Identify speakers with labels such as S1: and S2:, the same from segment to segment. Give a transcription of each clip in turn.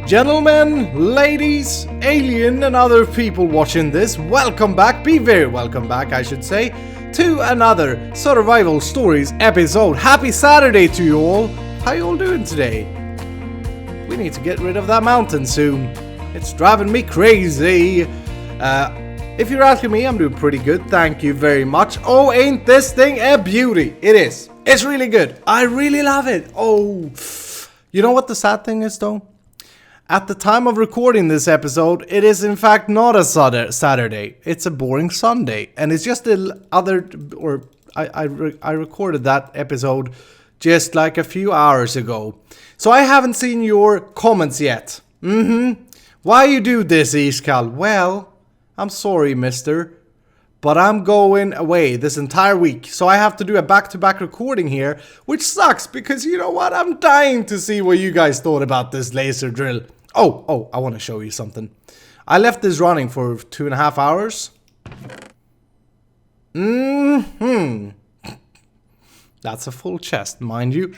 S1: Gentlemen, ladies, alien and other people watching this, welcome back, be very welcome back I should say, to another Survival Stories episode. Happy Saturday to you all. How you all doing today? We need to get rid of that mountain soon. It's driving me crazy. If you're asking me, I'm doing pretty good, thank you very much. Oh, ain't this thing a beauty? It is. It's really good. I really love it. Oh, you know what the sad thing is though? At the time of recording this episode, it is in fact not a Saturday. It's a boring Sunday. And it's just I recorded that episode just like a few hours ago. So I haven't seen your comments yet. Why you do this, Iskall? Well, I'm sorry, mister. But I'm going away this entire week. So I have to do a back-to-back recording here. Which sucks because you know what? I'm dying to see what you guys thought about this laser drill. Oh, I want to show you something. I left this running for 2.5 hours. That's a full chest, mind you.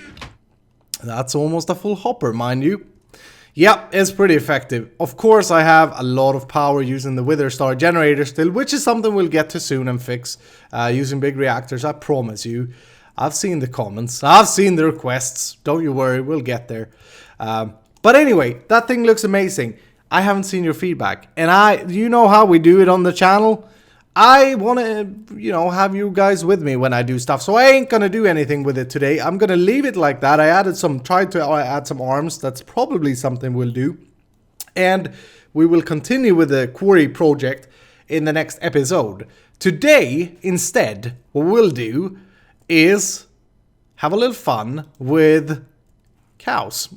S1: That's almost a full hopper, mind you. Yep, it's pretty effective. Of course, I have a lot of power using the Wither Star generator still, which is something we'll get to soon and fix using big reactors, I promise you. I've seen the comments, I've seen the requests. Don't you worry, we'll get there. But anyway, that thing looks amazing. I haven't seen your feedback. And you know how we do it on the channel. I want to, have you guys with me when I do stuff. So I ain't going to do anything with it today. I'm going to leave it like that. I tried to add some arms. That's probably something we'll do. And we will continue with the quarry project in the next episode. Today, instead, what we'll do is have a little fun with cows.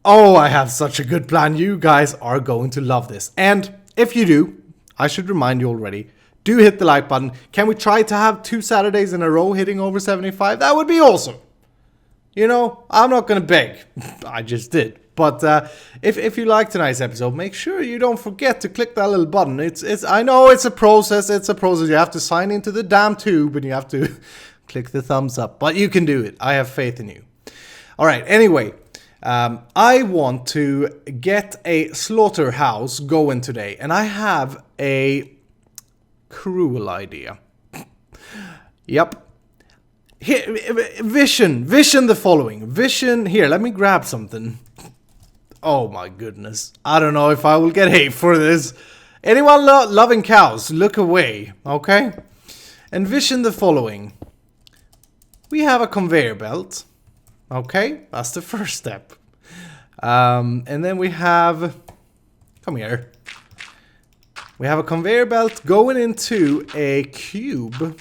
S1: Oh, I have such a good plan. You guys are going to love this. And if you do, I should remind you already, do hit the like button. Can we try to have 2 Saturdays in a row hitting over 75? That would be awesome. I'm not going to beg. I just did. But if you like tonight's episode, make sure you don't forget to click that little button. I know it's a process. You have to sign into the damn tube and you have to click the thumbs up. But you can do it. I have faith in you. All right. Anyway. I want to get a slaughterhouse going today, and I have a cruel idea. Yep. Here, vision the following. Here, let me grab something. Oh my goodness. I don't know if I will get hate for this. Anyone loving cows, look away, okay? Envision the following. We have a conveyor belt. Okay, that's the first step. And then we have... Come here. We have a conveyor belt going into a cube.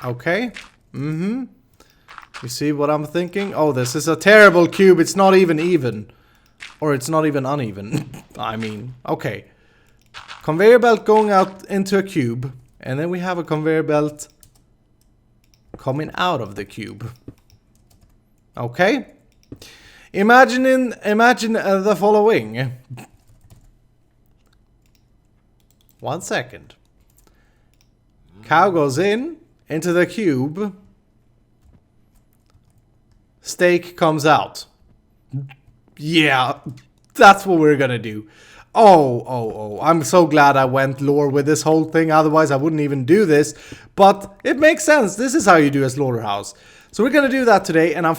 S1: Okay. You see what I'm thinking? Oh, this is a terrible cube. It's not even. Or it's not even uneven. I mean, okay. Conveyor belt going out into a cube. And then we have a conveyor belt coming out of the cube. Okay. Imagine the following. 1 second. Cow goes into the cube. Steak comes out. Yeah, that's what we're gonna do. Oh, I'm so glad I went lore with this whole thing. Otherwise, I wouldn't even do this. But it makes sense. This is how you do a slaughterhouse. So we're going to do that today, and I'm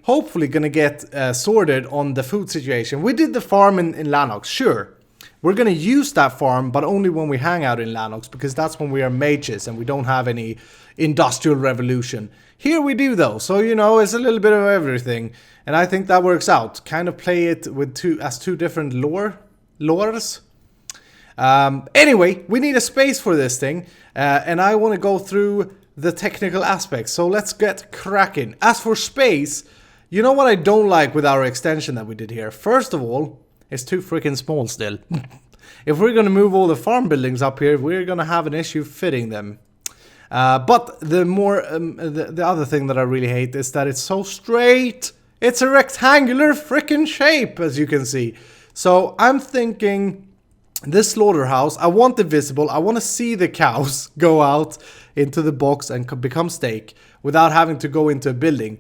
S1: hopefully going to get sorted on the food situation. We did the farm in Lanox, sure. We're going to use that farm, but only when we hang out in Lanox, because that's when we are mages and we don't have any industrial revolution. Here we do, though, so, it's a little bit of everything, and I think that works out. Kind of play it with two different lores. Anyway, we need a space for this thing, and I want to go through the technical aspects, so let's get cracking. As for space, you know what I don't like with our extension that we did here? First of all, it's too freaking small still. If we're gonna move all the farm buildings up here, we're gonna have an issue fitting them. But the other thing that I really hate is that it's so straight. It's a rectangular freaking shape, as you can see. So I'm thinking this slaughterhouse, I want it visible. I want to see the cows go out into the box and become steak without having to go into a building.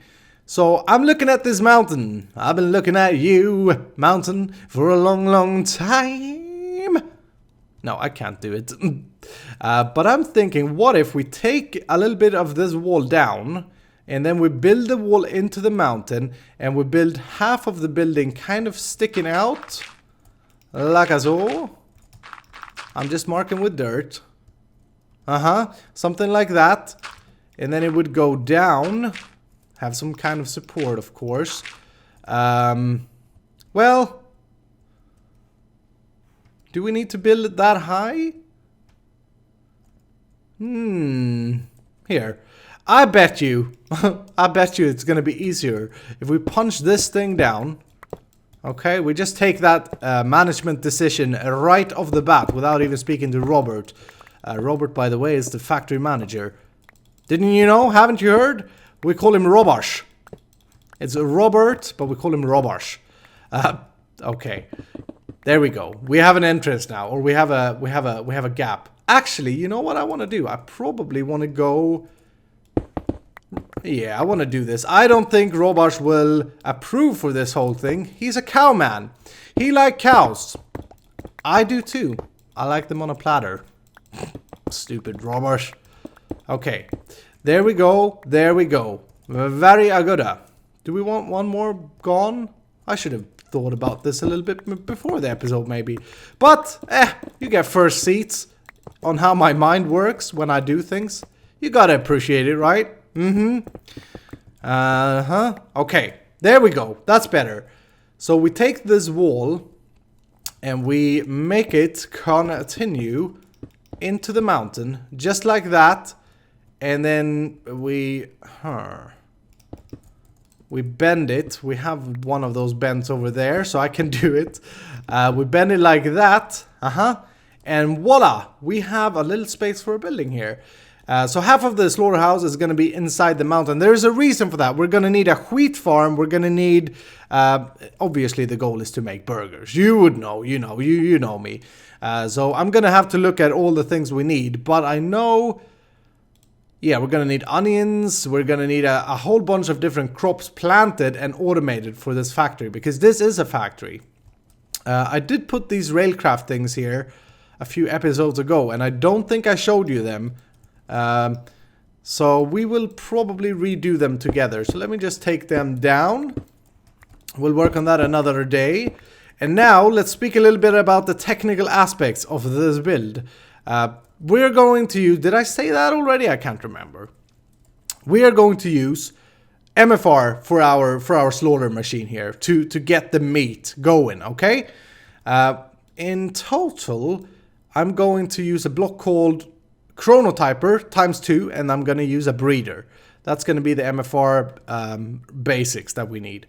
S1: So I'm looking at this mountain. I've been looking at you, mountain, for a long, long time. No, I can't do it. But I'm thinking, what if we take a little bit of this wall down, and then we build the wall into the mountain, and we build half of the building kind of sticking out, like so. I'm just marking with dirt. Something like that. And then it would go down. Have some kind of support, of course. Well, do we need to build it that high? Here. I bet you it's gonna be easier if we punch this thing down. Okay, we just take that management decision right off the bat without even speaking to Robert. Robert, by the way, is the factory manager. Didn't you know? Haven't you heard? We call him Robosh. It's Robert, but we call him Robosh. Okay, there we go. We have an entrance now, or we have a gap. Actually, you know what I want to do? I probably want to go. Yeah, I want to do this. I don't think Robosh will approve for this whole thing. He's a cow man. He likes cows. I do too. I like them on a platter. Stupid Robosh. Okay, there we go. There we go. Very good. Do we want one more gone? I should have thought about this a little bit before the episode, maybe. But, you get first seats on how my mind works when I do things. You gotta appreciate it, right? Okay, there we go. That's better. So we take this wall and we make it continue into the mountain, just like that. And then we bend it. We have one of those bends over there, so I can do it. We bend it like that. And voila, we have a little space for a building here. So half of the slaughterhouse is going to be inside the mountain. There's a reason for that. We're going to need a wheat farm. We're going to need, obviously the goal is to make burgers. You would know, you know me. So I'm going to have to look at all the things we need. But I know, yeah, we're going to need onions. We're going to need a whole bunch of different crops planted and automated for this factory. Because this is a factory. I did put these railcraft things here a few episodes ago. And I don't think I showed you them. So we will probably redo them together. So let me just take them down. We'll work on that another day. And now let's speak a little bit about the technical aspects of this build. We're going to use, did I say that already? I can't remember. We are going to use MFR for our slaughter machine here to get the meat going, okay? In total, I'm going to use a block called Chronotyper ×2, and I'm going to use a breeder. That's going to be the MFR basics that we need.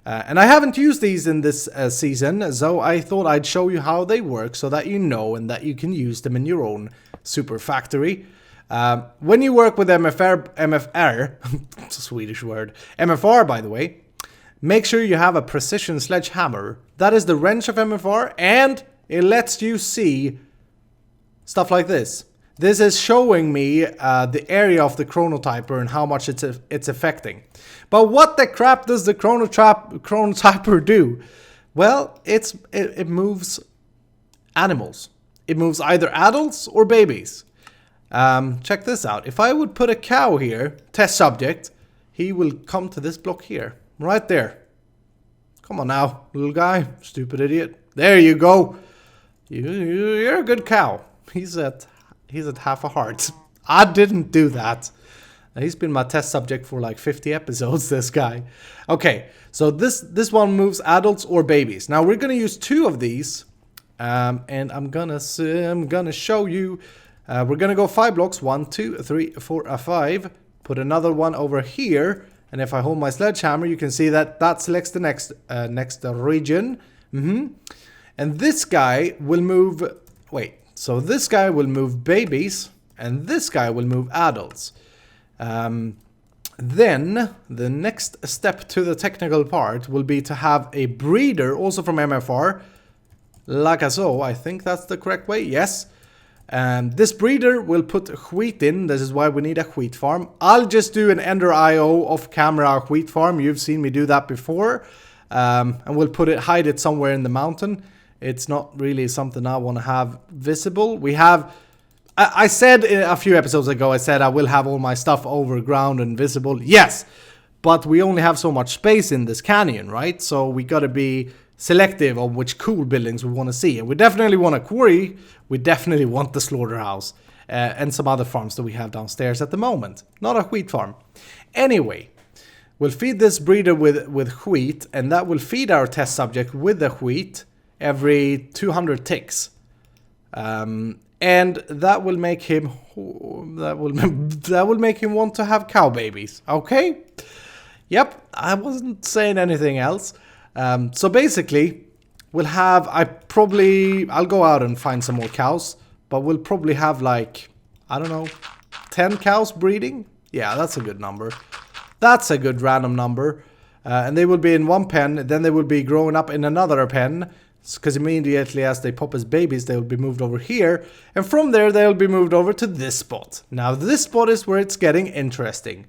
S1: And I haven't used these in this season, so I thought I'd show you how they work so that you know and that you can use them in your own super factory. When you work with MFR, it's a Swedish word, MFR by the way, make sure you have a precision sledgehammer. That is the wrench of MFR, and it lets you see stuff like this. This is showing me the area of the chronotyper and how much it's affecting. But what the crap does the chronotyper do? Well, it moves animals. It moves either adults or babies. Check this out. If I would put a cow here, test subject, he will come to this block here, right there. Come on now, little guy, stupid idiot. There you go. You're a good cow. He's at half a heart. I didn't do that. He's been my test subject for like 50 episodes, this guy. Okay, so this one moves adults or babies. Now we're gonna use 2 of these, and I'm gonna show you. We're gonna go 5 blocks, 1, 2, 3, 4, 5. Put another one over here, and if I hold my sledgehammer, you can see that selects the next region. And this guy will move. Wait. So this guy will move babies, and this guy will move adults. Then the next step to the technical part will be to have a breeder, also from MFR, like so. I think that's the correct way. Yes. This breeder will put wheat in. This is why we need a wheat farm. I'll just do an Ender IO off camera wheat farm. You've seen me do that before. And we'll hide it somewhere in the mountain. It's not really something I want to have visible. We have... I said a few episodes ago, I said I will have all my stuff overground and visible. Yes, but we only have so much space in this canyon, right? So we gotta be selective on which cool buildings we want to see. And we definitely want a quarry. We definitely want the slaughterhouse. And some other farms that we have downstairs at the moment. Not a wheat farm. Anyway, we'll feed this breeder with wheat. And that will feed our test subject with the wheat every 200 ticks. And that will make him that will make him want to have cow babies. Okay? Yep, I wasn't saying anything else. So basically, we'll have I'll go out and find some more cows, but we'll probably have like, I don't know, 10 cows breeding. Yeah, that's a good number. That's a good random number. And they will be in one pen, then they will be growing up in another pen. Because immediately as they pop as babies, they will be moved over here. And from there, they'll be moved over to this spot. Now, this spot is where it's getting interesting.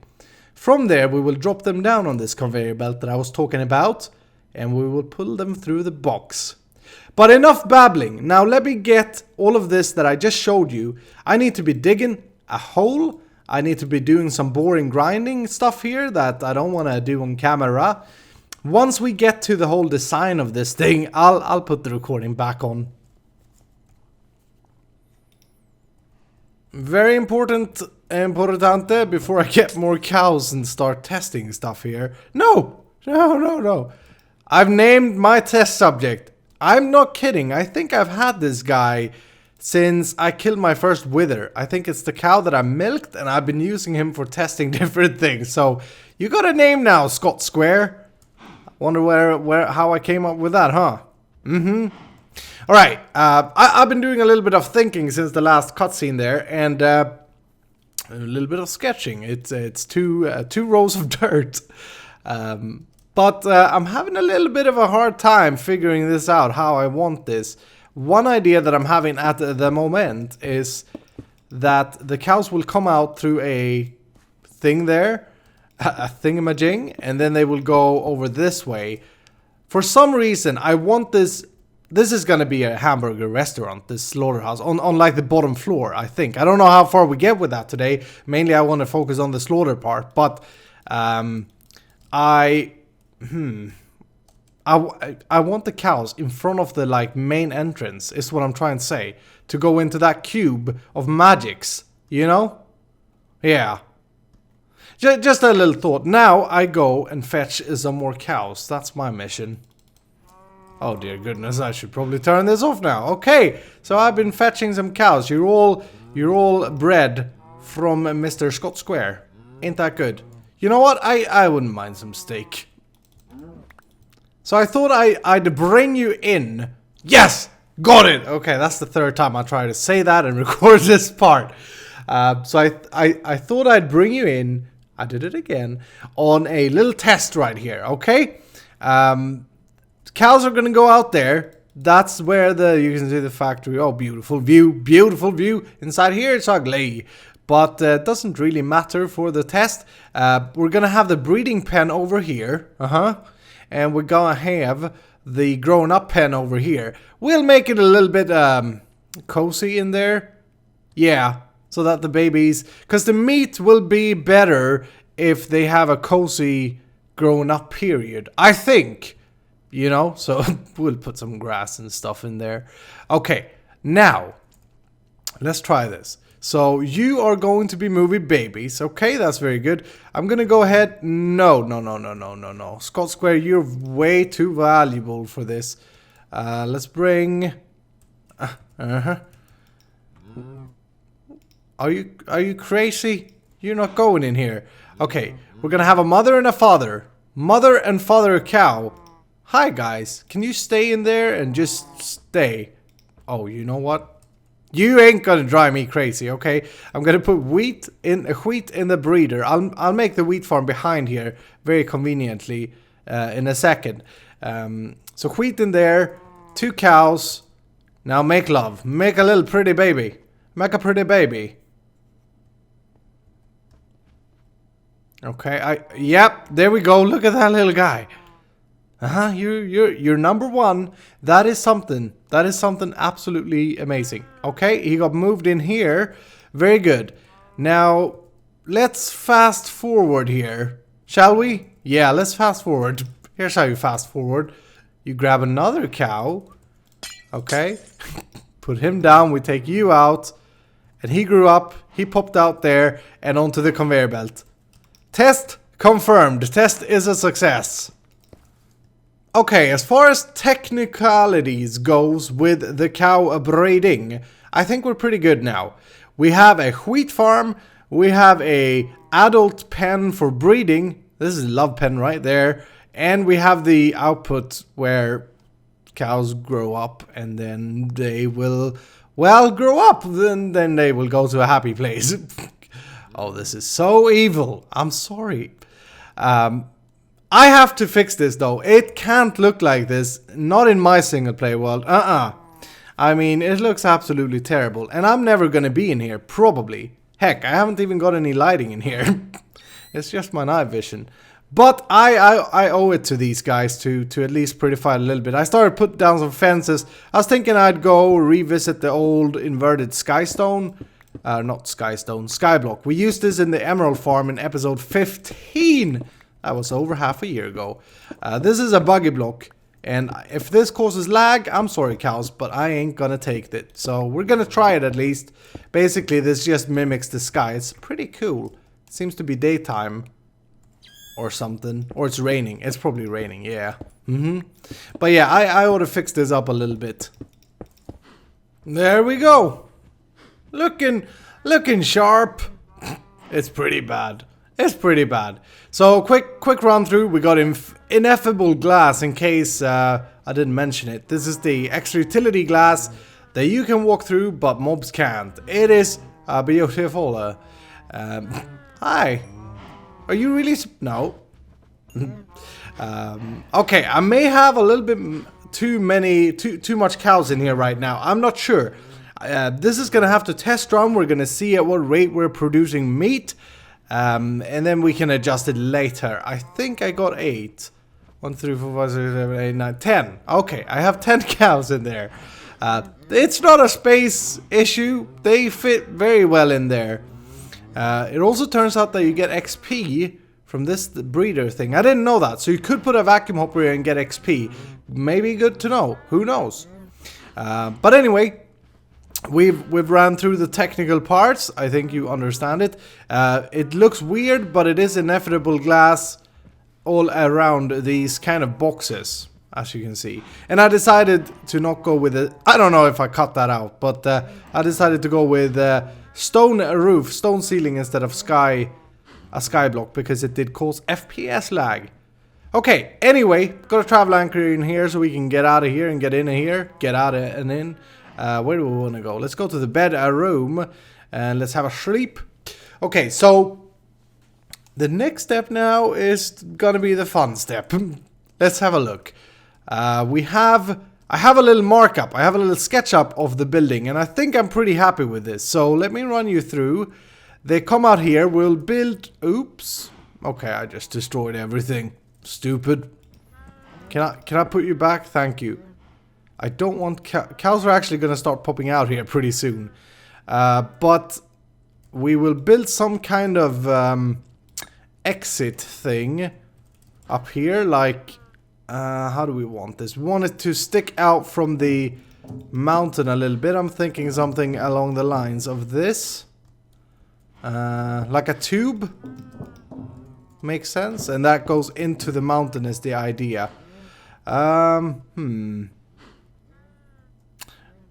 S1: From there, we will drop them down on this conveyor belt that I was talking about. And we will pull them through the box. But enough babbling. Now, let me get all of this that I just showed you. I need to be digging a hole. I need to be doing some boring grinding stuff here that I don't want to do on camera. Once we get to the whole design of this thing, I'll put the recording back on. Very importante before I get more cows and start testing stuff here. No. I've named my test subject. I'm not kidding. I think I've had this guy since I killed my first wither. I think it's the cow that I milked, and I've been using him for testing different things. So you got a name now, Scott Square. Wonder how I came up with that, huh? All right. I've been doing a little bit of thinking since the last cutscene there, and a little bit of sketching. It's two rows of dirt, but I'm having a little bit of a hard time figuring this out. How I want this. One idea that I'm having at the moment is that the cows will come out through a thing there. A thingamajig, and then they will go over this way. For some reason, I want this. This is gonna be a hamburger restaurant, this slaughterhouse, on like the bottom floor, I think. I don't know how far we get with that today. Mainly, I want to focus on the slaughter part, but I want the cows in front of the like main entrance. Is what I'm trying to say. To go into that cube of magics, you know? Yeah. Just a little thought. Now I go and fetch some more cows. That's my mission. Oh dear goodness, I should probably turn this off now. Okay, so I've been fetching some cows. You're all bred from Mr. Scott Square. Ain't that good? You know what? I wouldn't mind some steak. So I thought I'd bring you in. Yes! Got it! Okay, that's the third time I try to say that and record this part. So I thought I'd bring you in. I did it again on a little test right here, okay? Cows are gonna go out there. That's where you can see the factory. Oh, beautiful view. Inside here it's ugly, but doesn't really matter for the test. We're gonna have the breeding pen over here, and we're gonna have the grown-up pen over here. We'll make it a little bit cozy in there, yeah. So that the babies, because the meat will be better if they have a cozy grown up period. I think, you know, so we'll put some grass and stuff in there. Okay, now, let's try this. So you are going to be moving babies. Okay, that's very good. I'm going to go ahead. No. Scott Square, you're way too valuable for this. Let's bring... Are you crazy? You're not going in here. Okay, we're gonna have a mother and a father. Mother and father cow. Hi guys, can you stay in there and just stay? Oh, you know what? You ain't gonna drive me crazy, okay? I'm gonna put wheat in the breeder. I'll make the wheat farm behind here very conveniently in a second. So wheat in there, 2 cows. Now make love. Make a little pretty baby. Make a pretty baby. Okay, yep, there we go. Look at that little guy. You're number one. That is something. That is something absolutely amazing. Okay, he got moved in here. Very good. Now, let's fast forward here. Shall we? Yeah, let's fast forward. Here's how you fast forward. You grab another cow. Okay. Put him down. We take you out. And he grew up. He popped out there and onto the conveyor belt. Test confirmed. Test is a success. Okay, as far as technicalities goes with the cow breeding, I think we're pretty good now. We have a wheat farm. We have a adult pen for breeding. This is a love pen right there. And we have the output where cows grow up and then they will, well, grow up. Then they will go to a happy place. Oh, this is so evil. I'm sorry. I have to fix this though. It can't look like this. Not in my single player world. I mean, it looks absolutely terrible. And I'm never gonna be in here, probably. Heck, I haven't even got any lighting in here. It's just my night vision. But I owe it to these guys to at least prettify it a little bit. I started putting down some fences. I was thinking I'd go revisit the old inverted skystone. Not skystone, skyblock. We used this in the emerald farm in episode 15. That was over half a year ago. This is a buggy block. And if this causes lag, I'm sorry cows, but I ain't gonna take it. So we're gonna try it at least. Basically, this just mimics the sky. It's pretty cool. It seems to be daytime. Or something. Or it's raining. It's probably raining, yeah. But yeah, I ought to fix this up a little bit. There we go. Looking sharp. It's pretty bad. It's pretty bad. So quick run through. We got ineffable glass in case I didn't mention it. This is the extra utility glass that you can walk through, but mobs can't. It is beautiful. Hi. Are you really? No. Okay, I may have a little bit too much cows in here right now. I'm not sure. This is gonna have to test run. We're gonna see at what rate we're producing meat. And then we can adjust it later. I think I got 8. 1, 3, 4, 5, 6, 7, 8, 9, 10. Okay, I have 10 cows in there. It's not a space issue. They fit very well in there. It also turns out that you get XP from this breeder thing. I didn't know that. So you could put a vacuum hopper here and get XP. Maybe good to know. Who knows? But anyway. We've ran through the technical parts. I think you understand it. It looks weird, but it is inevitable glass all around these kind of boxes, as you can see. And I decided to not go with it. I don't know if I cut that out, but I decided to go with stone roof, stone ceiling instead of a sky block because it did cause FPS lag. Okay, anyway, got a travel anchor in here so we can get out of here and get in here, get out and in. Where do we want to go? Let's go to the bed room and let's have a sleep. Okay, so the next step now is gonna be the fun step. Let's have a look. I have a little markup. I have a little sketch up of the building and I think I'm pretty happy with this. So let me run you through. They come out here. We'll build. Oops. Okay, I just destroyed everything. Stupid. Can I put you back? Thank you. I don't want cows are actually going to start popping out here pretty soon. But we will build some kind of exit thing up here. Like, how do we want this? We want it to stick out from the mountain a little bit. I'm thinking something along the lines of this. Like a tube. Makes sense. And that goes into the mountain is the idea.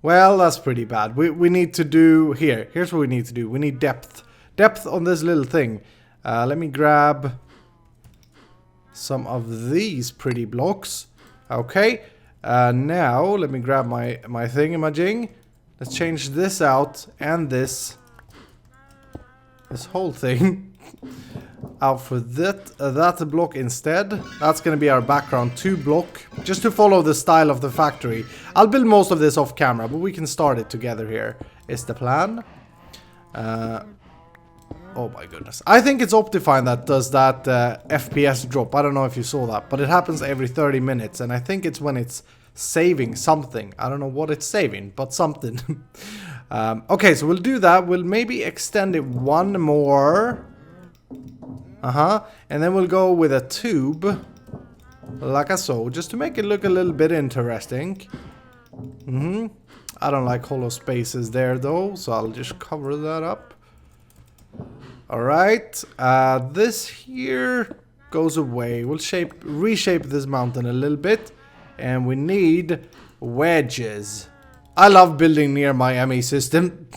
S1: Well, that's pretty bad. We need to do... Here's what we need to do. We need depth. Depth on this little thing. Let me grab some of these pretty blocks. Okay. Now, let me grab my thingamajig. Let's change this out and this whole thing out for that block instead. That's gonna be our background 2 block, just to follow the style of the factory. I'll build most of this off camera, but we can start it together here. is the plan. Oh my goodness. I think it's Optifine that does that FPS drop. I don't know if you saw that, but it happens every 30 minutes. And I think it's when it's saving something. I don't know what it's saving, but something. Okay, so we'll do that. We'll maybe extend it one more. And then we'll go with a tube. Like so, just to make it look a little bit interesting. I don't like hollow spaces there though, so I'll just cover that up. Alright, this here goes away. We'll reshape this mountain a little bit. And we need wedges. I love building near my ME system.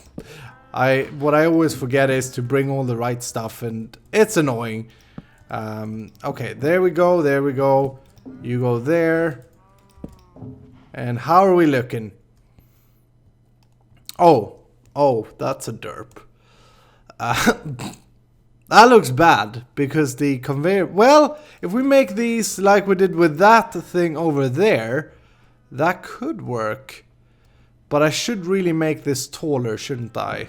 S1: What I always forget is to bring all the right stuff, and it's annoying. Okay, there we go, there we go. You go there. And how are we looking? Oh, that's a derp. That looks bad, because the conveyor... Well, if we make these like we did with that thing over there, that could work. But I should really make this taller, shouldn't I?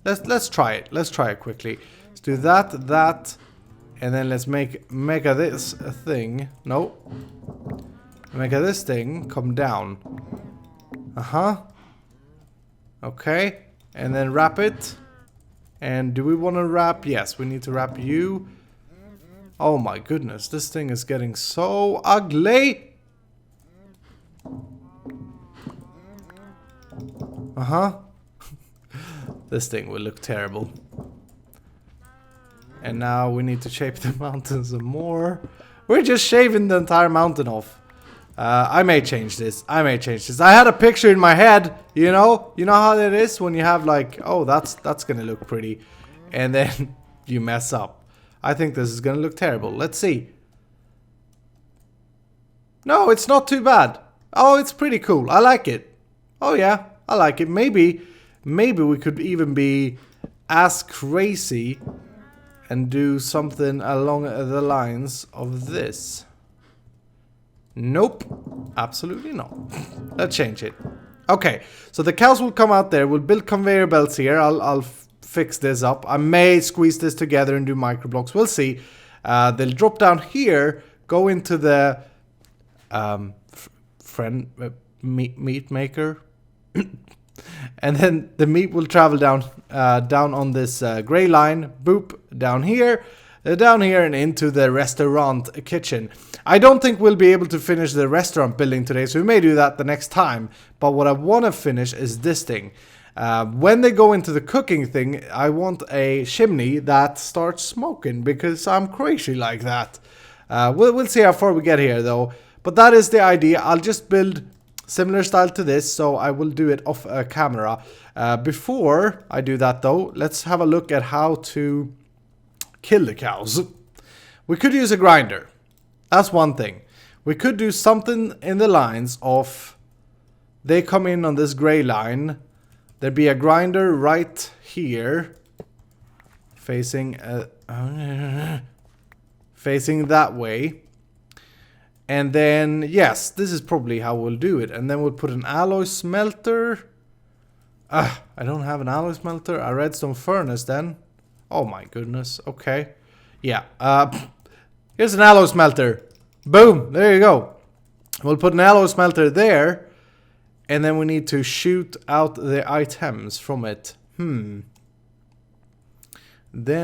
S1: Let's try it. Let's try it quickly. Let's do that, and then let's make this a thing. No. Make this thing come down. Okay. And then wrap it. And do we want to wrap? Yes, we need to wrap you. Oh my goodness, this thing is getting so ugly. This thing will look terrible. And now we need to shape the mountain some more. We're just shaving the entire mountain off. I may change this. I had a picture in my head, you know how it is when you have like, oh, that's gonna look pretty, and then you mess up. I think this is gonna look terrible. Let's see. No, it's not too bad. Oh, it's pretty cool. I like it. Oh yeah, I like it. Maybe we could even be as crazy and do something along the lines of this. Nope, absolutely not. Let's change it. Okay, so the cows will come out there. We'll build conveyor belts here. I'll fix this up. I may squeeze this together and do microblocks. We'll see. They'll drop down here, go into the meat maker, and then the meat will travel down on this gray line. Boop, down here, and into the restaurant kitchen. I don't think we'll be able to finish the restaurant building today, so we may do that the next time. But what I want to finish is this thing. When they go into the cooking thing, I want a chimney that starts smoking, because I'm crazy like that. We'll see how far we get here though. But that is the idea. I'll just build similar style to this, so I will do it off camera. Before I do that though, let's have a look at how to kill the cows. We could use a grinder. That's one thing. We could do something in the lines of, they come in on this gray line, there'd be a grinder right here, facing that way. And then, yes, this is probably how we'll do it. And then we'll put an alloy smelter. I don't have an alloy smelter. A redstone furnace then. Oh my goodness. Okay. Yeah. Here's an alloy smelter. Boom. There you go. We'll put an alloy smelter there. And then we need to shoot out the items from it. Then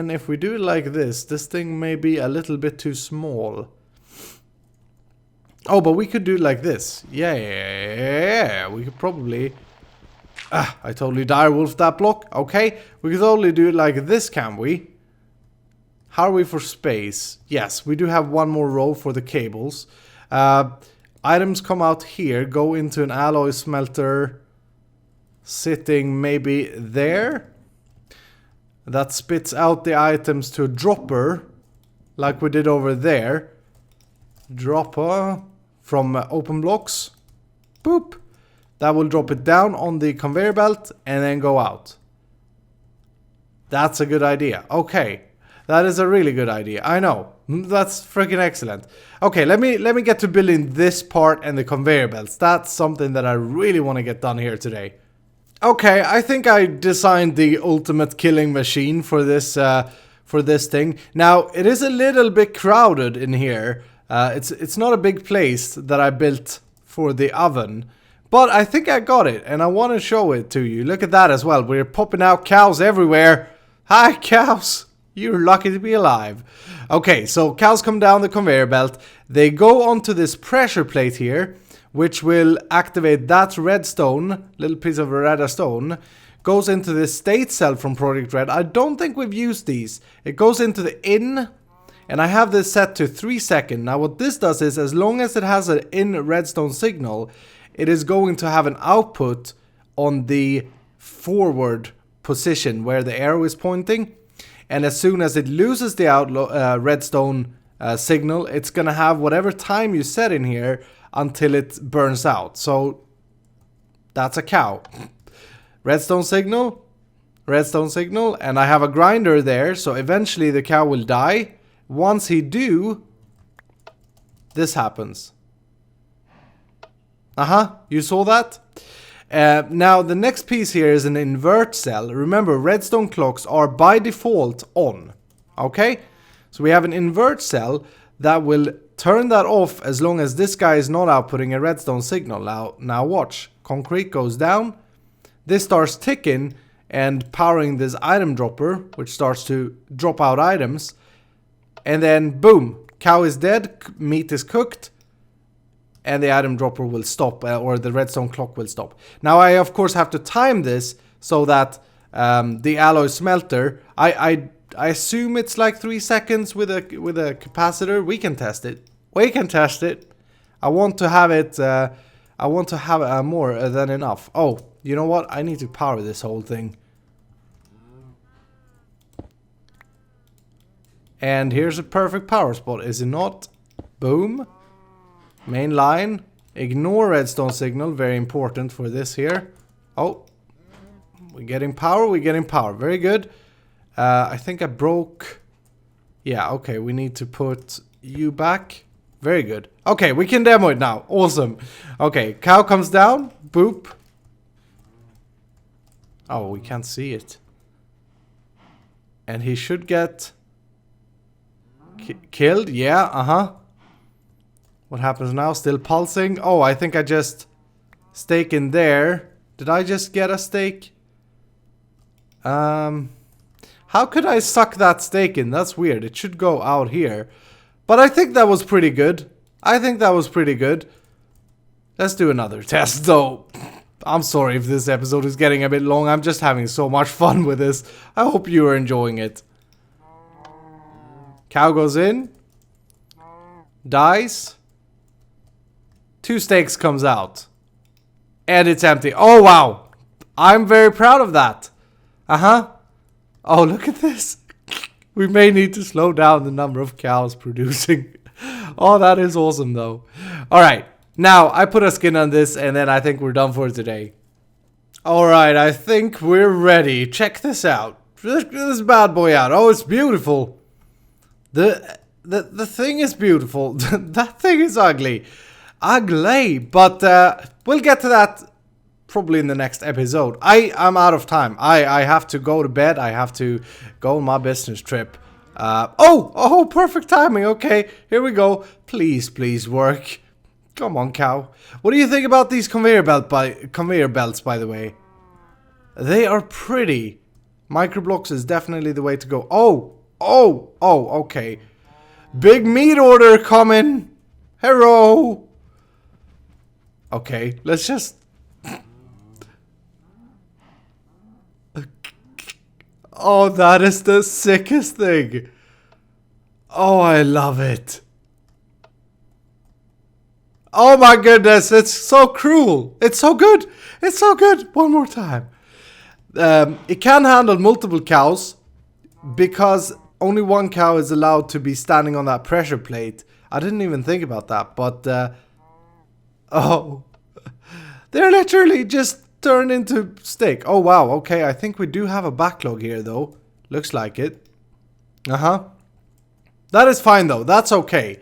S1: if we do it like this thing may be a little bit too small. Oh, but we could do it like this. Yeah. We could probably... I totally direwolfed that block. Okay. We could totally do it like this, can we? How are we for space? Yes, we do have one more row for the cables. Items come out here, go into an alloy smelter sitting maybe there. That spits out the items to a dropper, like we did over there. Dropper from open blocks. Boop. That will drop it down on the conveyor belt and then go out. That's a good idea. Okay. That is a really good idea. I know. That's freaking excellent. Okay, let me get to building this part and the conveyor belts. That's something that I really want to get done here today. Okay, I think I designed the ultimate killing machine for this thing. Now, it is a little bit crowded in here. It's not a big place that I built for the oven. But I think I got it, and I want to show it to you. Look at that as well. We're popping out cows everywhere. Hi, cows. You're lucky to be alive. Okay, so cows come down the conveyor belt. They go onto this pressure plate here, which will activate that redstone, little piece of redstone, goes into the state cell from Project Red. I don't think we've used these. It goes into the in, and I have this set to 3 seconds. Now what this does is, as long as it has an in redstone signal, it is going to have an output on the forward position where the arrow is pointing. And as soon as it loses the redstone signal, it's going to have whatever time you set in here until it burns out. So that's a cow. Redstone signal, and I have a grinder there, so eventually the cow will die. Once he do, this happens. You saw that? Now the next piece here is an invert cell. Remember, redstone clocks are by default on. Okay? So we have an invert cell that will turn that off as long as this guy is not outputting a redstone signal. Now watch. Concrete goes down. This starts ticking and powering this item dropper, which starts to drop out items. And then boom, cow is dead, meat is cooked, and the item dropper will stop, or the redstone clock will stop. Now I of course have to time this so that the alloy smelter, I assume it's like 3 seconds with a capacitor. We can test it. I want to have it. I want to have more than enough. Oh, you know what? I need to power this whole thing. And here's a perfect power spot, is it not? Boom. Main line. Ignore redstone signal, very important for this here. Oh, we're getting power, very good. I think I broke. Yeah, okay, we need to put you back. Very good. Okay, we can demo it now. Awesome. Okay, cow comes down. Boop. Oh, we can't see it. And he should get killed. Yeah, What happens now? Still pulsing. Oh, I think I just stake in there. Did I just get a stake? How could I suck that stake in? That's weird. It should go out here. But I think that was pretty good. Let's do another test though. I'm sorry if this episode is getting a bit long. I'm just having so much fun with this. I hope you are enjoying it. Cow goes in. Dies. 2 stakes comes out. And it's empty. Oh wow. I'm very proud of that. Oh, look at this. We may need to slow down the number of cows producing. Oh, that is awesome though. Alright, now I put a skin on this and then I think we're done for today. Alright, I think we're ready. Check this out. Check this bad boy out. Oh, it's beautiful. The thing is beautiful. That thing is ugly. But we'll get to that probably in the next episode. I'm out of time. I have to go to bed. I have to go on my business trip. Oh, perfect timing. Okay, here we go. Please work. Come on, cow. What do you think about these conveyor belts, by the way? They are pretty. Microblocks is definitely the way to go. Oh, okay. Big meat order coming. Hello. Okay, let's just... Oh, that is the sickest thing. Oh, I love it. Oh my goodness, it's so cruel. It's so good. One more time. It can handle multiple cows because only one cow is allowed to be standing on that pressure plate. I didn't even think about that, but oh, they're literally just turned into steak. Oh wow, okay, I think we do have a backlog here though. Looks like it. That is fine though, that's okay.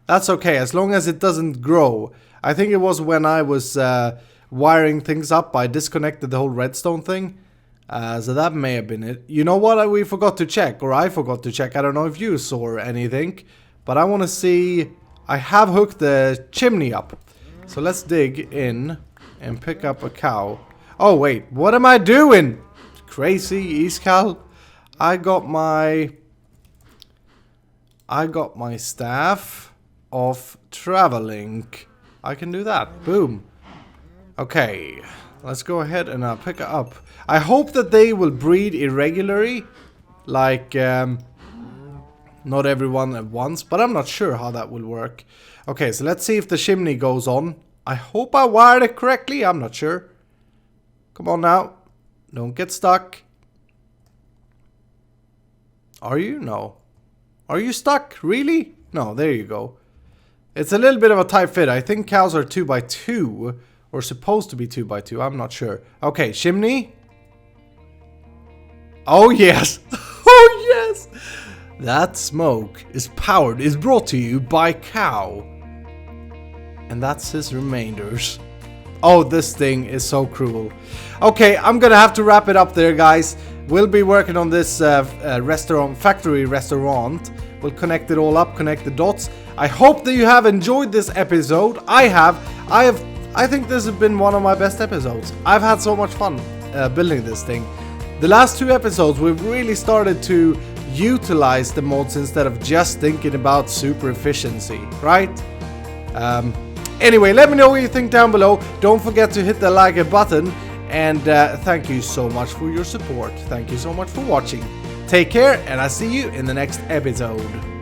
S1: That's okay, as long as it doesn't grow. I think it was when I was wiring things up, I disconnected the whole redstone thing. So that may have been it. You know what we forgot to check, or I forgot to check. I don't know if you saw anything, but I want to see. I have hooked the chimney up. So let's dig in and pick up a cow. Oh wait, what am I doing? Crazy, Iskall. I got my staff of traveling. I can do that. Boom. Okay, let's go ahead and pick it up. I hope that they will breed irregularly, like not everyone at once, but I'm not sure how that will work. Okay, so let's see if the chimney goes on. I hope I wired it correctly. I'm not sure. Come on now. Don't get stuck. Are you? No. Are you stuck? Really? No, there you go. It's a little bit of a tight fit. I think cows are 2x2. Or supposed to be 2x2. I'm not sure. Okay, chimney. Oh, yes. Oh, yes. That smoke is brought to you by cow. And that's his remainders. Oh, this thing is so cruel. Okay, I'm gonna have to wrap it up there, guys. We'll be working on this factory restaurant. We'll connect it all up, connect the dots. I hope that you have enjoyed this episode. I think this has been one of my best episodes. I've had so much fun building this thing. The last 2 episodes, we've really started to utilize the mods instead of just thinking about super efficiency, right? Anyway, let me know what you think down below. Don't forget to hit the like button. And thank you so much for your support. Thank you so much for watching. Take care, and I'll see you in the next episode.